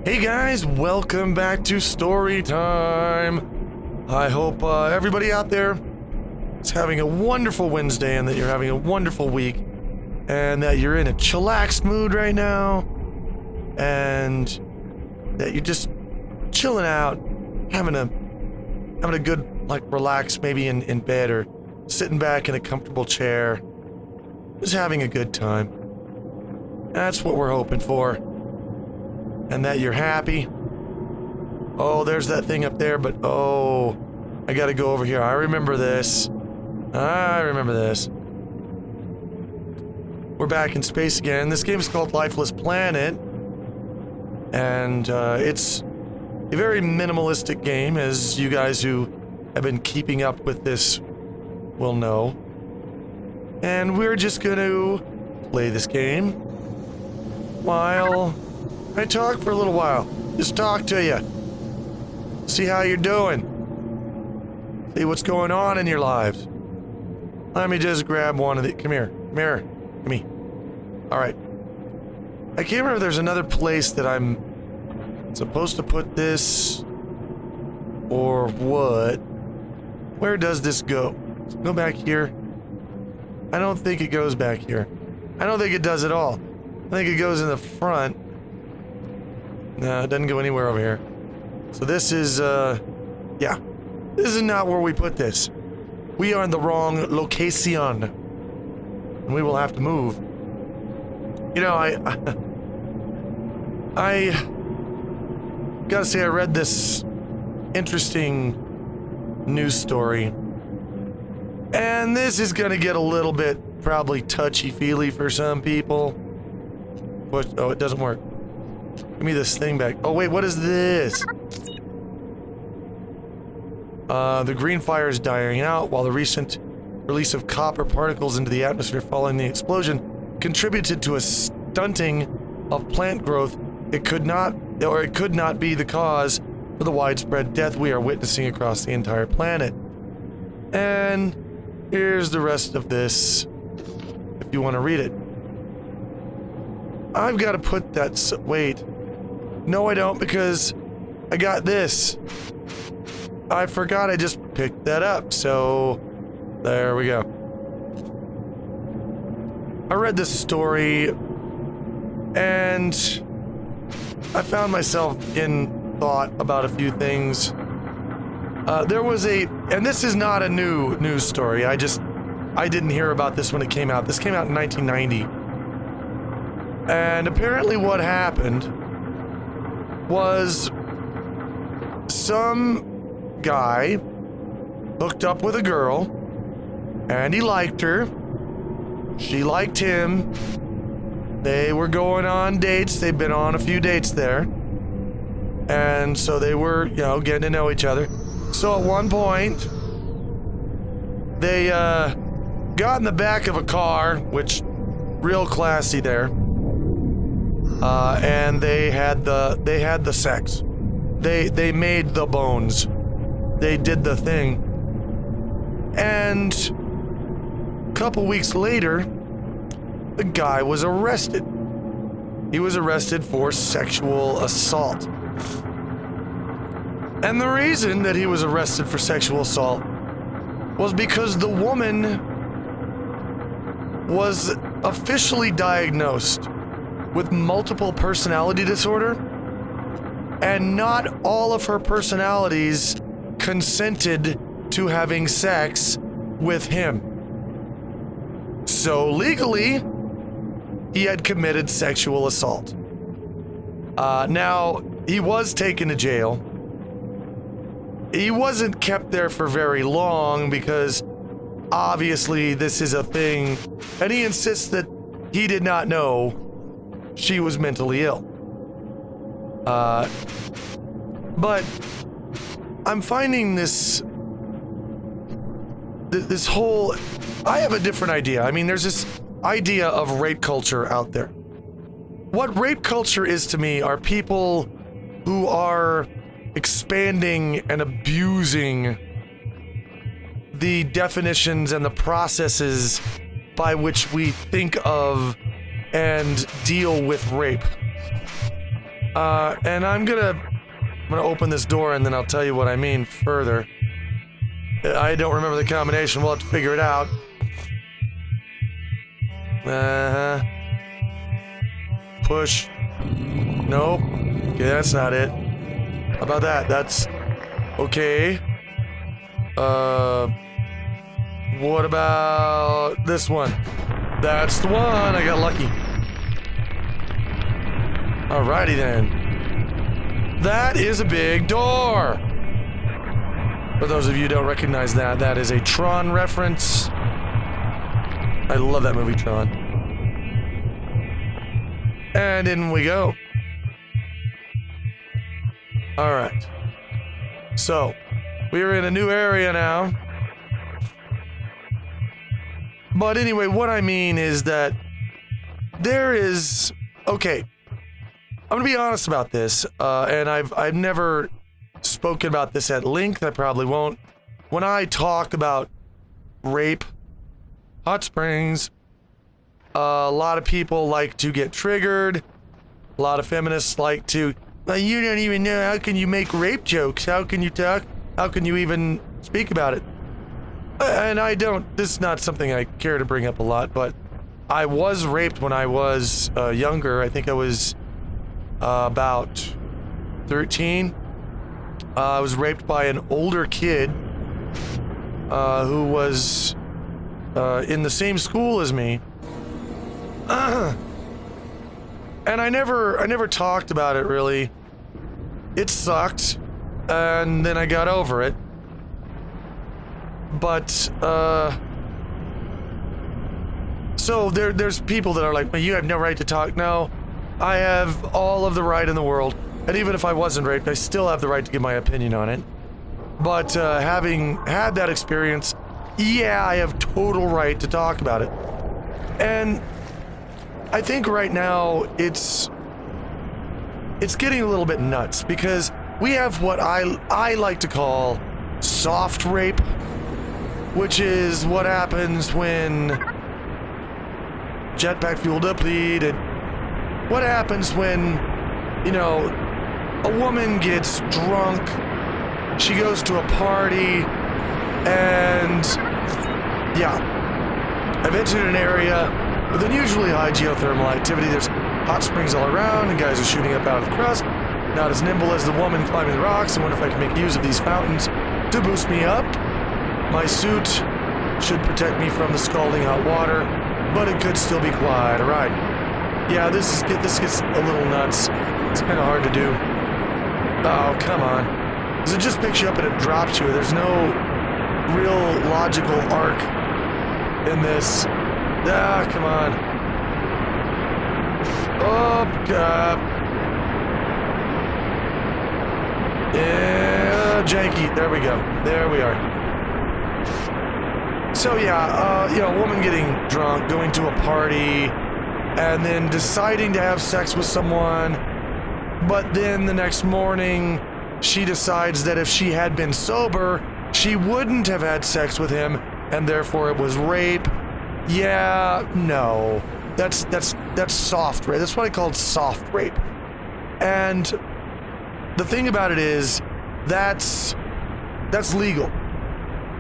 Hey guys, welcome back to Story Time. I hope everybody out there is having a wonderful Wednesday and that you're having a wonderful week and that you're in a chillaxed mood right now and that you're just chilling out, having a good, like, relax maybe in bed or sitting back in a comfortable chair, just having a good time. That's what we're hoping for. And that you're happy. Oh, there's that thing up there, but oh, I gotta go over here. I remember this. We're back in space again. This game is called Lifeless Planet. And it's a very minimalistic game, as you guys who have been keeping up with this will know. And we're just gonna play this game while I talk for a little while. Just talk to you. See how you're doing. See what's going on in your lives. Let me just grab one of the... Come here. Come here. Come here. Alright. I can't remember if there's another place that I'm supposed to put this or what. Where does this go? Does it go back here? I don't think it goes back here. I don't think it does at all. I think it goes in the front. No, it doesn't go anywhere over here. So this is, yeah. This is not where we put this. We are in the wrong location. And we will have to move. You know, I gotta say, I read this interesting news story. And this is gonna get a little bit probably touchy-feely for some people. What? Oh, it doesn't work. Give me this thing back. Oh wait, what is this? The green fire is dying out while the recent release of copper particles into the atmosphere following the explosion contributed to a stunting of plant growth. It could not be the cause for the widespread death we are witnessing across the entire planet. And here's the rest of this, if you want to read it. I've got to put that... Wait. No, I don't, because I got this. I forgot I just picked that up, so... There we go. I read this story, and I found myself in thought about a few things. There was and this is not a new news story. I didn't hear about this when it came out. This came out in 1990. And apparently what happened was some guy hooked up with a girl, and he liked her. She liked him. They were going on dates. They'd been on a few dates there. And so they were, you know, getting to know each other. So at one point, they got in the back of a car, which, real classy there. And they had the sex. They made the bones. They did the thing. And a couple weeks later, the guy was arrested. He was arrested for sexual assault. And the reason that he was arrested for sexual assault was because the woman was officially diagnosed with multiple personality disorder, and not all of her personalities consented to having sex with him. So legally, he had committed sexual assault. Now, he was taken to jail. He wasn't kept there for very long because obviously this is a thing, and he insists that he did not know she was mentally ill. But I'm finding this whole... I have a different idea. I mean, there's this idea of rape culture out there. What rape culture is to me are people who are expanding and abusing the definitions and the processes by which we think of and deal with rape. And I'm gonna open this door and then I'll tell you what I mean further. I don't remember the combination, we'll have to figure it out. Push. Nope. Okay, that's not it. How about that? That's... okay. What about this one? That's the one! I got lucky. Alrighty then. That is a big door! For those of you who don't recognize that, that is a Tron reference. I love that movie, Tron. And in we go. Alright. So, we're in a new area now. But anyway, what I mean is that there is... okay. I'm gonna be honest about this, and I've never spoken about this at length. I probably won't. When I talk about rape, hot springs, a lot of people like to get triggered. A lot of feminists like to, well, you don't even know, how can you make rape jokes? How can you talk? How can you even speak about it? And I don't, this is not something I care to bring up a lot, but I was raped when I was younger. I think I was about 13. I was raped by an older kid who was in the same school as me. And I never talked about it really. It sucked, and then I got over it. But so there's people that are like, well, you have no right to talk. No, I have all of the right in the world. And even if I wasn't raped, I still have the right to give my opinion on it. But having had that experience, yeah, I have total right to talk about it. And I think right now it's getting a little bit nuts because we have what I like to call soft rape, which is what happens when jetpack fuel depleted. What happens when, you know, a woman gets drunk, she goes to a party, and yeah, I've entered an area with unusually high geothermal activity. There's hot springs all around, and guys are shooting up out of the crust. Not as nimble as the woman climbing the rocks. I wonder if I can make use of these fountains to boost me up. My suit should protect me from the scalding hot water, but it could still be quiet. All right. Yeah, this gets a little nuts. It's kind of hard to do. Oh, come on. Does it just picks you up and it drops you? There's no real logical arc in this. Ah, come on. Oh, God. Yeah, janky. There we go. There we are. So yeah, you know, a woman getting drunk, going to a party, and then deciding to have sex with someone, but then the next morning, she decides that if she had been sober, she wouldn't have had sex with him, and therefore it was rape. Yeah, no. That's soft rape. That's what I called soft rape. And the thing about it is, that's legal.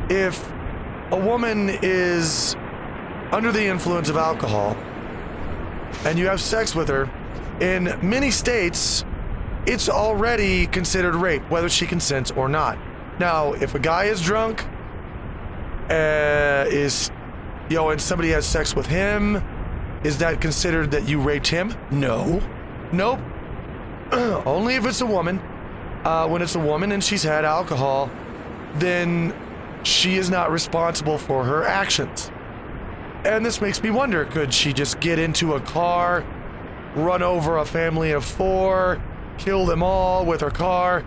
If a woman is under the influence of alcohol, and you have sex with her, in many states, it's already considered rape, whether she consents or not. Now, if a guy is drunk, and somebody has sex with him, is that considered that you raped him? No. Nope. Only if it's a woman. When it's a woman and she's had alcohol, then she is not responsible for her actions. And this makes me wonder, could she just get into a car, run over a family of 4, kill them all with her car,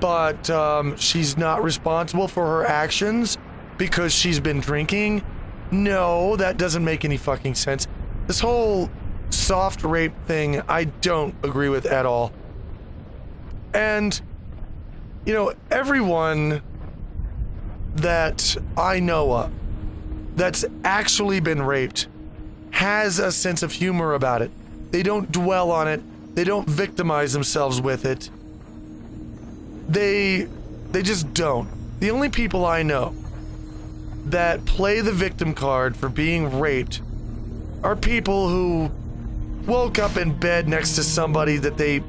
but she's not responsible for her actions because she's been drinking? No, that doesn't make any fucking sense. This whole soft rape thing, I don't agree with at all. And, you know, everyone that I know of that's actually been raped has a sense of humor about it. They don't dwell on it. They don't victimize themselves with it. They just don't. The only people I know that play the victim card for being raped are people who woke up in bed next to somebody that they,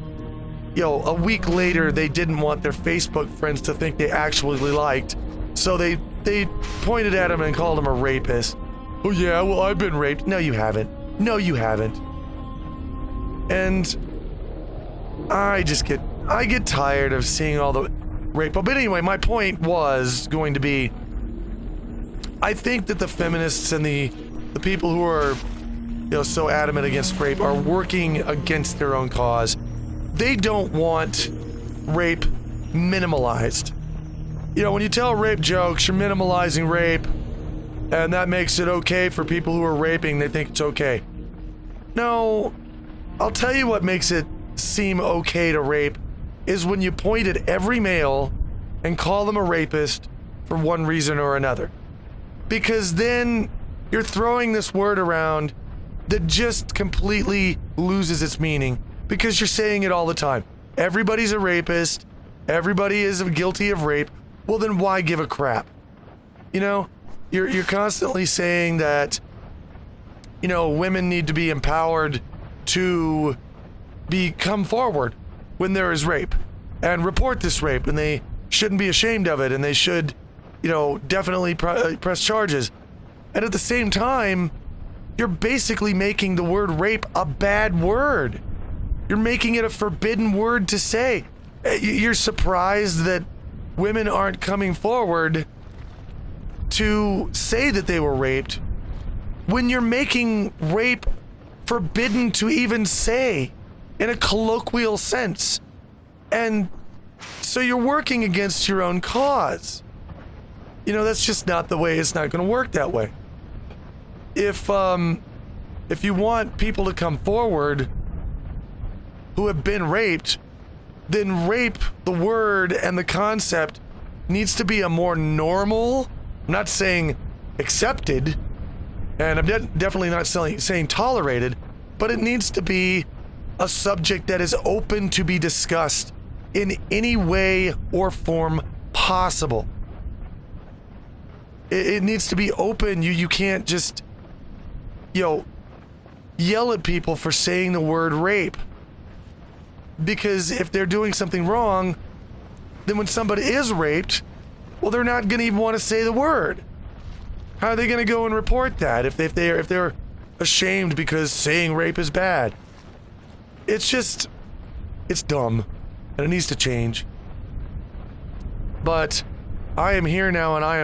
a week later they didn't want their Facebook friends to think they actually liked. So they pointed at him and called him a rapist. Oh yeah, well I've been raped. No, you haven't. No, you haven't. And I get tired of seeing all the rape. But anyway, my point was going to be, I think that the feminists and the people who are, so adamant against rape are working against their own cause. They don't want rape minimalized. When you tell rape jokes, you're minimalizing rape, and that makes it okay for people who are raping. They think it's okay. No, I'll tell you what makes it seem okay to rape is when you point at every male and call them a rapist for one reason or another. Because then you're throwing this word around that just completely loses its meaning, because you're saying it all the time. Everybody's a rapist. Everybody is guilty of rape. Well, then why give a crap? You're constantly saying that, women need to be empowered to come forward when there is rape and report this rape, and they shouldn't be ashamed of it, and they should, definitely press charges. And at the same time, you're basically making the word rape a bad word. You're making it a forbidden word to say. You're surprised that women aren't coming forward to say that they were raped when you're making rape forbidden to even say in a colloquial sense. And so you're working against your own cause. That's just not the way. It's not going to work that way. If you want people to come forward who have been raped, then rape, the word and the concept, needs to be a more normal, I'm not saying accepted, and I'm definitely not saying tolerated, but it needs to be a subject that is open to be discussed in any way or form possible. It needs to be open. You can't just, yell at people for saying the word rape. Because if they're doing something wrong, then when somebody is raped, well, they're not going to even want to say the word. How are they going to go and report that if they're ashamed because saying rape is bad? It's dumb, and it needs to change. But I am here now, and I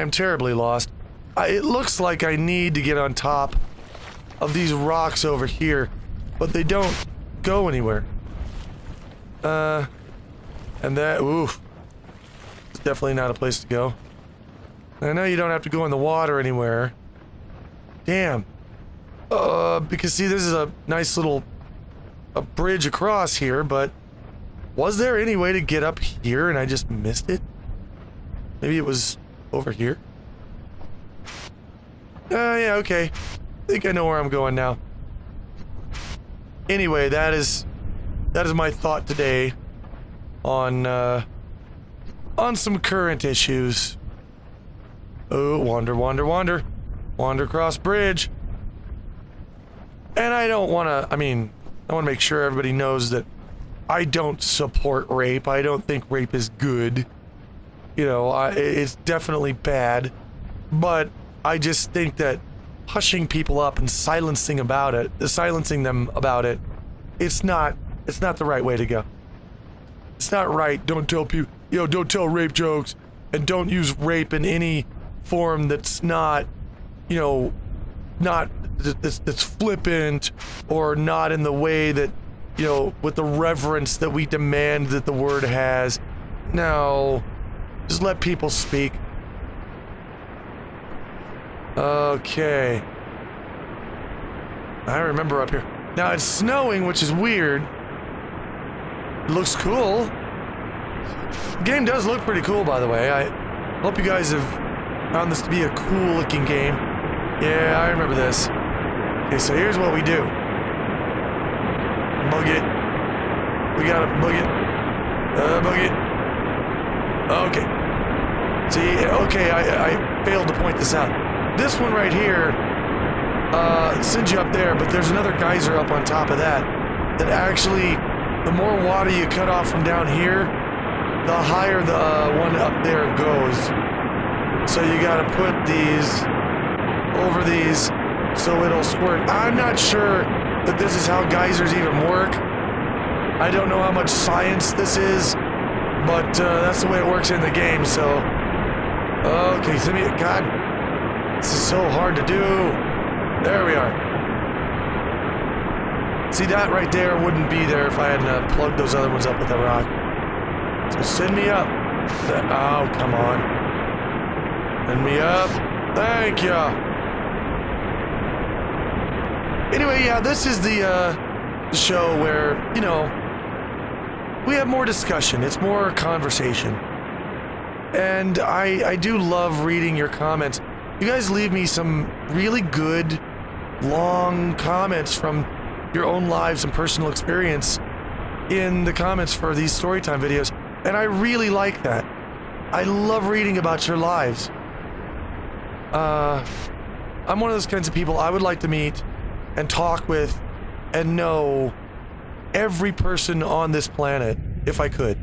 am terribly lost. It looks like I need to get on top of these rocks over here, but they don't go anywhere. And that, oof. It's definitely not a place to go. I know you don't have to go in the water anywhere. Damn. Because see, this is a nice little bridge across here, but was there any way to get up here and I just missed it? Maybe it was over here? Yeah, okay. I think I know where I'm going now. Anyway, that is my thought today on some current issues. Oh, wander, wander, wander. Wander across bridge. And I don't want to, I want to make sure everybody knows that I don't support rape. I don't think rape is good. It's definitely bad. But I just think that hushing people up and silencing them about it, it's not the right way to go. It's not right. Don't tell people, don't tell rape jokes, and don't use rape in any form that's not, that's flippant, or not in the way that, with the reverence that we demand that the word has. No, just let people speak. Okay. I remember up here. Now it's snowing, which is weird. It looks cool. The game does look pretty cool, by the way. I hope you guys have found this to be a cool looking game. Yeah, I remember this. Okay, so here's what we do. boog it. We gotta boog it. Boog it. Okay. See, okay, I failed to point this out. This one right here sends you up there, but there's another geyser up on top of that actually, the more water you cut off from down here, the higher the one up there goes. So you gotta put these over these so it'll squirt. I'm not sure that this is how geysers even work. I don't know how much science this is, but that's the way it works in the game, so... Okay, send me... God, this is so hard to do. There we are. See, that right there wouldn't be there if I hadn't plugged those other ones up with that rock. So send me up. Oh, come on. Send me up. Thank ya. Anyway, yeah, this is the show where, you know, we have more discussion. It's more conversation. And I do love reading your comments. You guys leave me some really good, long comments from your own lives and personal experience in the comments for these storytime videos. And I really like that. I love reading about your lives. I'm one of those kinds of people I would like to meet and talk with and know every person on this planet if I could.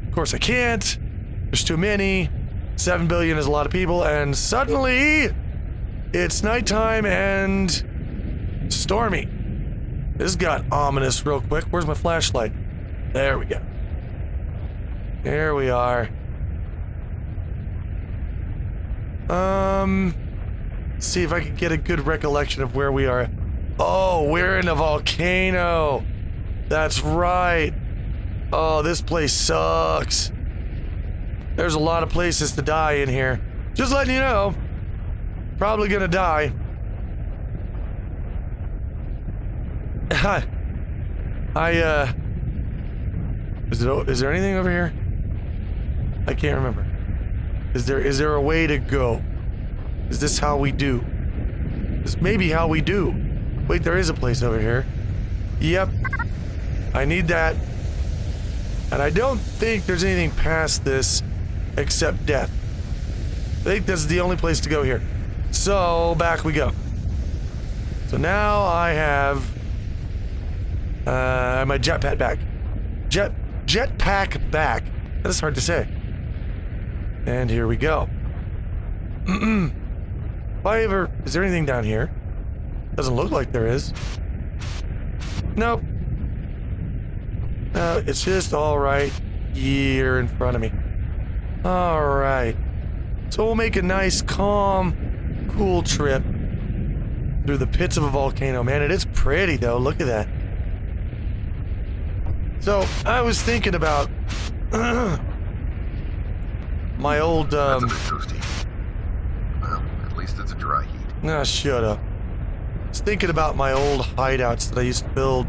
Of course I can't. There's too many. 7 billion is a lot of people, and suddenly it's nighttime and stormy. This got ominous real quick. Where's my flashlight? There we go. There we are. See if I can get a good recollection of where we are. Oh, we're in a volcano. That's right. Oh, this place sucks. There's a lot of places to die in here. Just letting you know. Probably gonna die. Is there anything over here? I can't remember. Is there a way to go? Is this how we do? This may be how we do. Wait, there is a place over here. Yep. I need that. And I don't think there's anything past this except death. I think this is the only place to go here. So, back we go. So now I have my jetpack back. Jetpack back. That is hard to say. And here we go. Is there anything down here? Doesn't look like there is. Nope. No, it's just all right here in front of me. All right. So we'll make a nice, calm, cool trip through the pits of a volcano. Man, it is pretty, though. Look at that. So, I was thinking about my old, That's a bit toasty. Well, at least it's a dry heat. Nah, shut up. I was thinking about my old hideouts that I used to build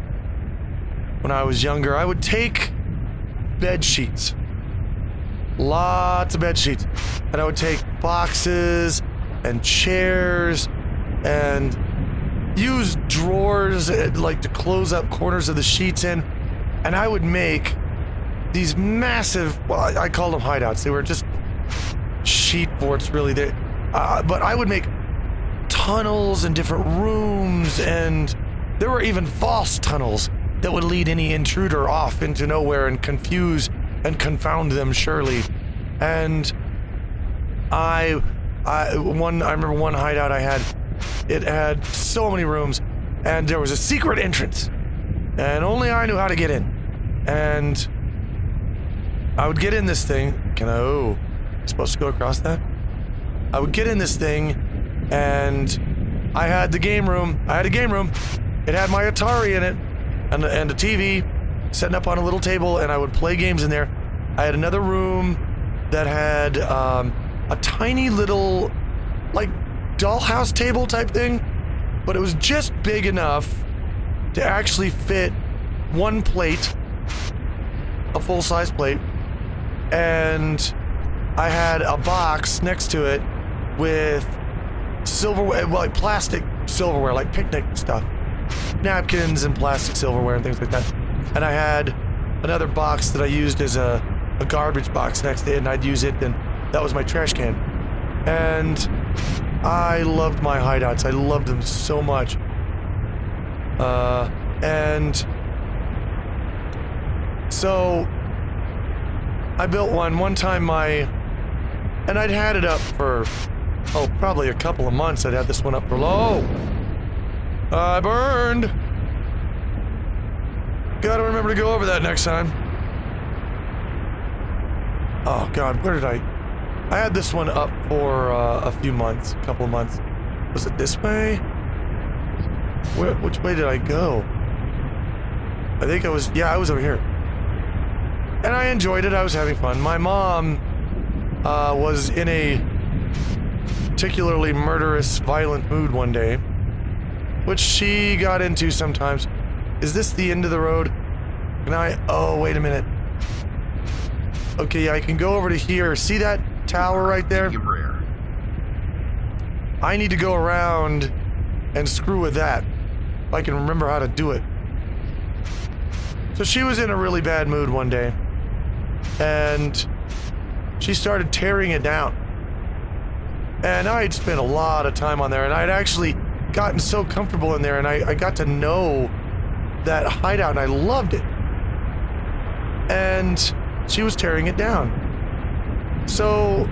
when I was younger. I would take bed sheets. Lots of bed sheets. And I would take boxes and chairs and use drawers like to close up corners of the sheets in. And I would make these massive, well, I called them hideouts. They were just sheet forts, really. But I would make tunnels and different rooms, and there were even false tunnels that would lead any intruder off into nowhere and confuse and confound them surely. And I remember one hideout I had. It had so many rooms, and there was a secret entrance, and only I knew how to get in. And I would get in this thing. I'm supposed to go across that? I would get in this thing, and I had the game room. It had my Atari in it, and a TV setting up on a little table, and I would play games in there. I had another room that had a tiny little, like, dollhouse table type thing, but it was just big enough to actually fit one plate, a full-size plate, and I had a box next to it with silverware, like plastic silverware, like picnic stuff. napkins and plastic silverware and things like that. And I had another box that I used as a garbage box next to it, and I'd use it, and that was my trash can. And I loved my hideouts. I loved them so much. And so I built one time and I'd had it up for, probably a couple of months. I'd had this one up for I burned. Gotta remember to go over that next time. Oh God, where did I had this one up for a few months, a couple of months. Was it this way? Which way did I go? I think I was over here. And I enjoyed it, I was having fun. My mom was in a particularly murderous, violent mood one day, which she got into sometimes. Is this the end of the road? Oh, wait a minute. Okay, yeah, I can go over to here. See that tower right there? I need to go around and screw with that, if I can remember how to do it. So she was in a really bad mood one day, and she started tearing it down. And I had spent a lot of time on there, and I'd actually gotten so comfortable in there, and I got to know that hideout, and I loved it. And she was tearing it down. So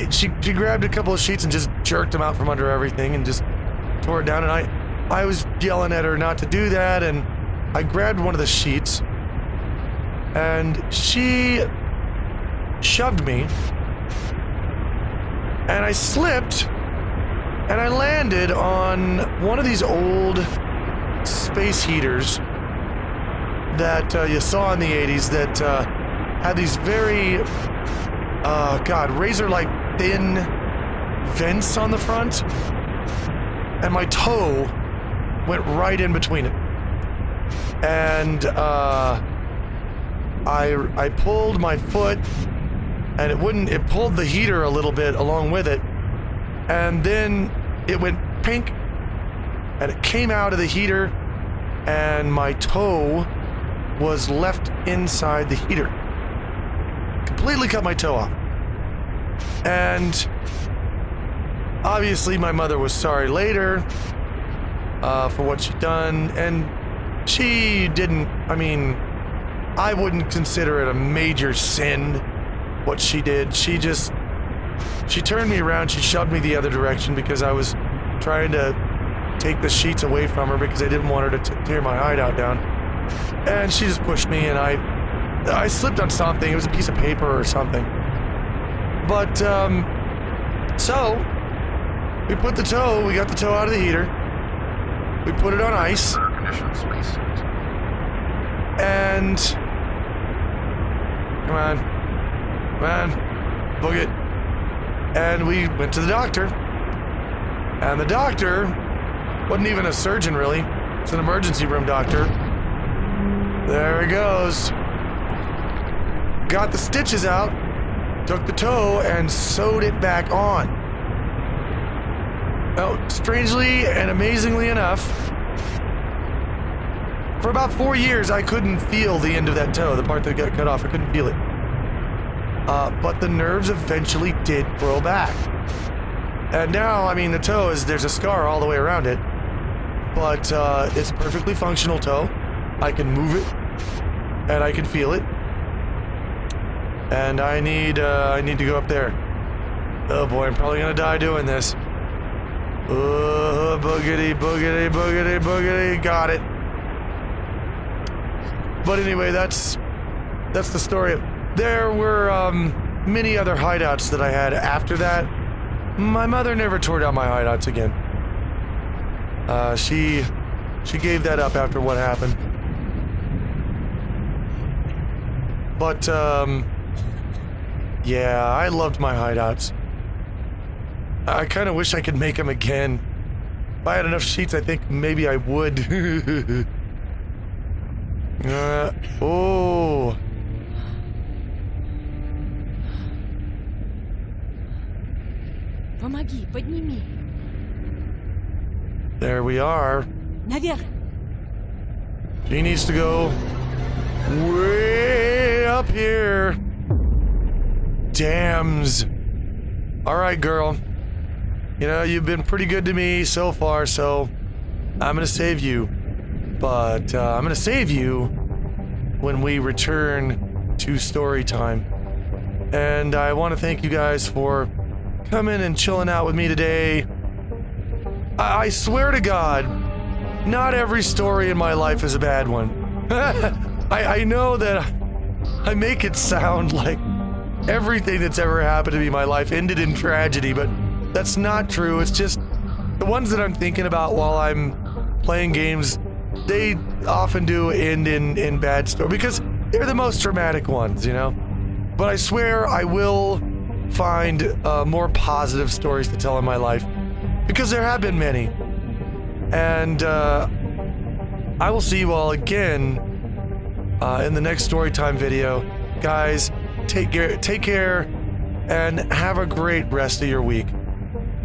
she grabbed a couple of sheets and just jerked them out from under everything and just tore it down, and I was yelling at her not to do that, and I grabbed one of the sheets, and she shoved me, and I slipped, and I landed on one of these old space heaters that you saw in the 80s that had these very, razor-like thin vents on the front, and my toe went right in between it. And I pulled my foot, and it pulled the heater a little bit along with it, and then it went pink, and it came out of the heater, and my toe was left inside the heater. Completely cut my toe off. And obviously my mother was sorry later for what she'd done, and she didn't, I wouldn't consider it a major sin, what she did. She turned me around, she shoved me the other direction because I was trying to take the sheets away from her because I didn't want her to tear my hideout down. And she just pushed me, and I slipped on something. It was a piece of paper or something. But, so, we got the toe out of the heater. We put it on ice. And, come on, book it. And we went to the doctor. And the doctor wasn't even a surgeon, really. It's an emergency room doctor. There he goes. Got the stitches out, took the toe, and sewed it back on. Now, strangely and amazingly enough, for about 4 years, I couldn't feel the end of that toe, the part that got cut off. I couldn't feel it. But the nerves eventually did grow back. And now, the toe there's a scar all the way around it, but it's a perfectly functional toe. I can move it, and I can feel it. And I need to go up there. Oh boy, I'm probably gonna die doing this. Oh, boogity, boogity, boogity, boogity, got it. But anyway, that's the story. There were many other hideouts that I had after that. My mother never tore down my hideouts again. She gave that up after what happened. But yeah, I loved my hideouts. I kind of wish I could make them again. If I had enough sheets, I think maybe I would. Oh. Помоги, подними. There we are. Nadia, She needs to go way up here. Dams. All right, girl. You know, you've been pretty good to me so far, so I'm gonna save you. But I'm gonna save you when we return to story time. And I want to thank you guys for coming and chilling out with me today. I swear to God, not every story in my life is a bad one. I know that I make it sound like everything that's ever happened to me in my life ended in tragedy, but that's not true. It's just the ones that I'm thinking about while I'm playing games, they often do end in bad stories because they're the most dramatic ones, you know? But I swear I will find more positive stories to tell in my life because there have been many. And I will see you all again in the next Storytime video. Guys, take care and have a great rest of your week.